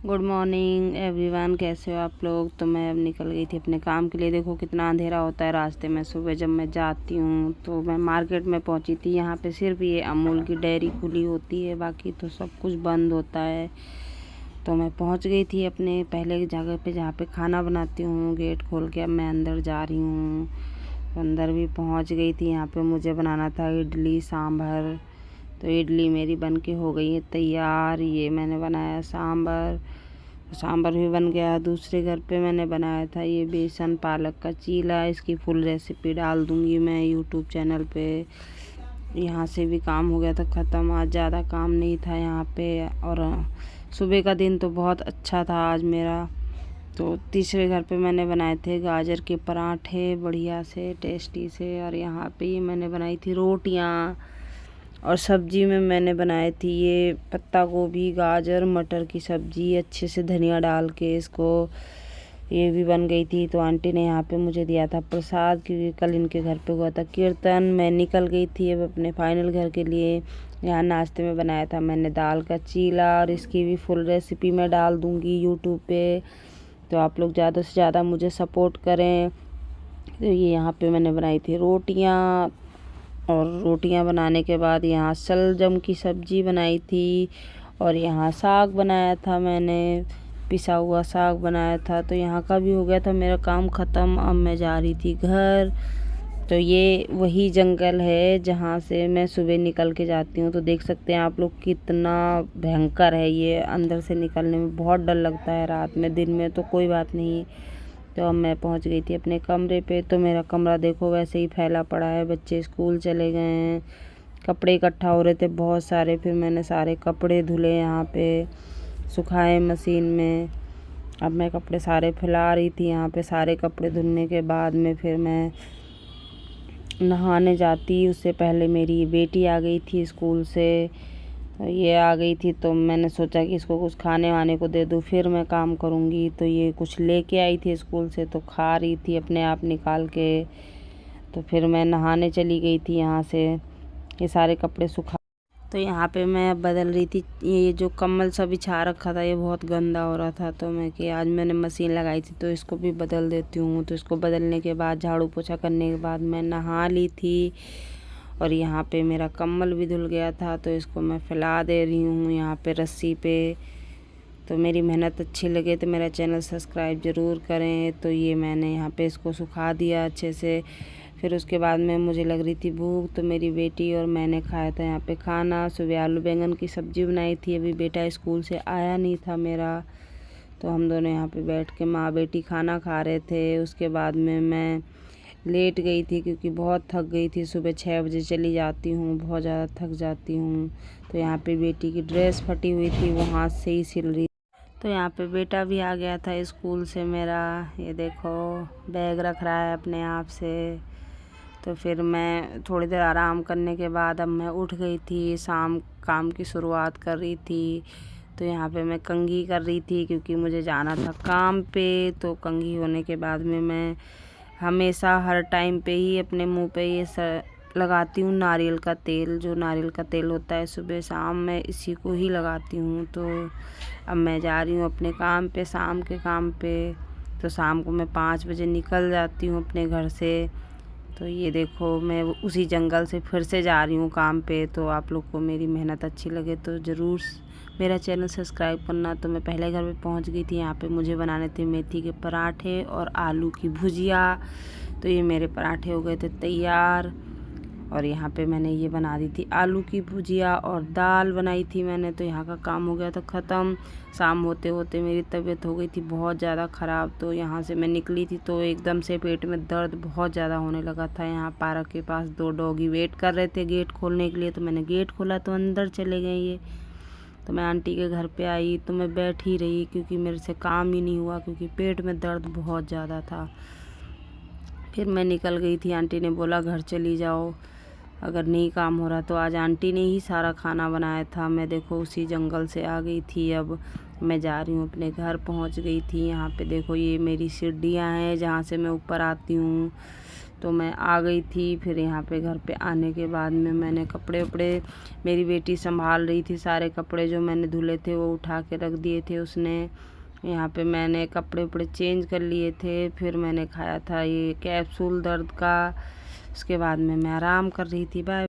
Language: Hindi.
गुड मॉर्निंग एवरीवन, कैसे हो आप लोग। तो मैं अब निकल गई थी अपने काम के लिए। देखो कितना अंधेरा होता है रास्ते में सुबह जब मैं जाती हूँ। तो मैं मार्केट में पहुँची थी। यहाँ पे सिर्फ ये अमूल की डेयरी खुली होती है, बाकी तो सब कुछ बंद होता है। तो मैं पहुँच गई थी अपने पहले की जगह पे जहाँ पे खाना बनाती हूँ। गेट खोल के अब मैं अंदर जा रही हूँ। अंदर भी पहुँच गई थी। यहाँ पे मुझे बनाना था इडली सांभर। तो इडली मेरी बन के हो गई है तैयार। ये मैंने बनाया सांभर, सांभर भी बन गया। दूसरे घर पे मैंने बनाया था ये बेसन पालक का चीला। इसकी फुल रेसिपी डाल दूँगी मैं यूट्यूब चैनल पे। यहाँ से भी काम हो गया था ख़त्म। आज ज़्यादा काम नहीं था यहाँ पे, और सुबह का दिन तो बहुत अच्छा था आज मेरा। तो तीसरे घर पे मैंने बनाए थे गाजर के पराठे बढ़िया से टेस्टी से। और यहाँ पे ये मैंने बनाई थी रोटियाँ। और सब्जी में मैंने बनाई थी ये पत्ता गोभी गाजर मटर की सब्जी, अच्छे से धनिया डाल के इसको। ये भी बन गई थी। तो आंटी ने यहाँ पे मुझे दिया था प्रसाद, क्योंकि कल इनके घर पे हुआ था कीर्तन। मैं निकल गई थी अब अपने फाइनल घर के लिए। यहाँ नाश्ते में बनाया था मैंने दाल का चीला, और इसकी भी फुल रेसिपी मैं डाल दूँगी यूट्यूब पे। तो आप लोग ज़्यादा से ज़्यादा मुझे सपोर्ट करें। तो ये यहाँ पे मैंने बनाई थी रोटियाँ। और रोटियां बनाने के बाद यहाँ शलजम की सब्ज़ी बनाई थी। और यहाँ साग बनाया था मैंने, पिसा हुआ साग बनाया था। तो यहाँ का भी हो गया था मेरा काम ख़त्म। अब मैं जा रही थी घर। तो ये वही जंगल है जहाँ से मैं सुबह निकल के जाती हूँ। तो देख सकते हैं आप लोग कितना भयंकर है ये। अंदर से निकलने में बहुत डर लगता है रात में। दिन में तो कोई बात नहीं। तो अब मैं पहुंच गई थी अपने कमरे पे। तो मेरा कमरा देखो वैसे ही फैला पड़ा है। बच्चे स्कूल चले गए हैं। कपड़े इकट्ठा हो रहे थे बहुत सारे। फिर मैंने सारे कपड़े धुले यहाँ पे, सुखाए मशीन में। अब मैं कपड़े सारे फैला रही थी यहाँ पे। सारे कपड़े धुलने के बाद में फिर मैं नहाने जाती। उससे पहले मेरी बेटी आ गई थी स्कूल से। ये आ गई थी तो मैंने सोचा कि इसको कुछ खाने वाने को दे दूँ, फिर मैं काम करूँगी। तो ये कुछ लेके आई थी स्कूल से, तो खा रही थी अपने आप निकाल के। तो फिर मैं नहाने चली गई थी यहाँ से। ये सारे कपड़े सुखा। तो यहाँ पे मैं बदल रही थी। ये जो कम्बल सा बिछा रखा था ये बहुत गंदा हो रहा था। तो मैं कि आज मैंने मशीन लगाई थी तो इसको भी बदल देती हूँ। तो इसको बदलने के बाद झाड़ू पोछा करने के बाद मैं नहा ली थी। और यहाँ पे मेरा कम्बल भी धुल गया था, तो इसको मैं फैला दे रही हूँ यहाँ पे रस्सी पे। तो मेरी मेहनत अच्छी लगे तो मेरा चैनल सब्सक्राइब ज़रूर करें। तो ये मैंने यहाँ पे इसको सुखा दिया अच्छे से। फिर उसके बाद में मुझे लग रही थी भूख, तो मेरी बेटी और मैंने खाया था यहाँ पे खाना। सुबह आलू बैंगन की सब्ज़ी बनाई थी। अभी बेटा स्कूल से आया नहीं था मेरा। तो हम दोनों यहाँ पे बैठ के माँ बेटी खाना खा रहे थे। उसके बाद में मैं लेट गई थी क्योंकि बहुत थक गई थी। सुबह 6 बजे चली जाती हूँ, बहुत ज़्यादा थक जाती हूँ। तो यहाँ पे बेटी की ड्रेस फटी हुई थी, वो हाथ से ही सिल रही। तो यहाँ पे बेटा भी आ गया था स्कूल से मेरा। ये देखो बैग रख रहा है अपने आप से। तो फिर मैं थोड़ी देर आराम करने के बाद अब मैं उठ गई थी। शाम काम की शुरुआत कर रही थी। तो यहाँ पे मैं कंघी कर रही थी क्योंकि मुझे जाना था काम पे। तो कंघी होने के बाद में मैं हमेशा हर टाइम पे ही अपने मुंह पे ये लगाती हूँ नारियल का तेल। जो नारियल का तेल होता है सुबह शाम मैं इसी को ही लगाती हूँ। तो अब मैं जा रही हूँ अपने काम पे, शाम के काम पे। तो शाम को मैं 5 बजे निकल जाती हूँ अपने घर से। तो ये देखो मैं उसी जंगल से फिर से जा रही हूँ काम पे। तो आप लोग को मेरी मेहनत अच्छी लगे तो ज़रूर मेरा चैनल सब्सक्राइब करना। तो मैं पहले घर पे पहुँच गई थी। यहाँ पे मुझे बनाने थे मेथी के पराठे और आलू की भुजिया। तो ये मेरे पराठे हो गए थे तैयार। और यहाँ पे मैंने ये बना दी थी आलू की भुजिया, और दाल बनाई थी मैंने। तो यहाँ का काम हो गया था ख़त्म। शाम होते होते मेरी तबीयत हो गई थी बहुत ज़्यादा ख़राब। तो यहाँ से मैं निकली थी तो एकदम से पेट में दर्द बहुत ज़्यादा होने लगा था। यहाँ पार्क के पास 2 डॉगी वेट कर रहे थे गेट खोलने के लिए। तो मैंने गेट खोला तो अंदर चले गए ये। तो मैं आंटी के घर पे आई तो मैं बैठ ही रही क्योंकि मेरे से काम ही नहीं हुआ, क्योंकि पेट में दर्द बहुत ज़्यादा था। फिर मैं निकल गई थी। आंटी ने बोला घर चली जाओ अगर नहीं काम हो रहा। तो आज आंटी ने ही सारा खाना बनाया था। मैं देखो उसी जंगल से आ गई थी। अब मैं जा रही हूँ अपने घर, पहुँच गई थी। यहाँ पे देखो ये मेरी सीढ़ियाँ हैं जहाँ से मैं ऊपर आती हूँ। तो मैं आ गई थी। फिर यहाँ पे घर पे आने के बाद में मैंने कपड़े वपड़े, मेरी बेटी संभाल रही थी, सारे कपड़े जो मैंने धुले थे वो उठा के रख दिए थे उसने। यहाँ पे मैंने कपड़े वपड़े चेंज कर लिए थे। फिर मैंने खाया था ये कैप्सूल दर्द का। उसके बाद में मैं आराम कर रही थी। बाय।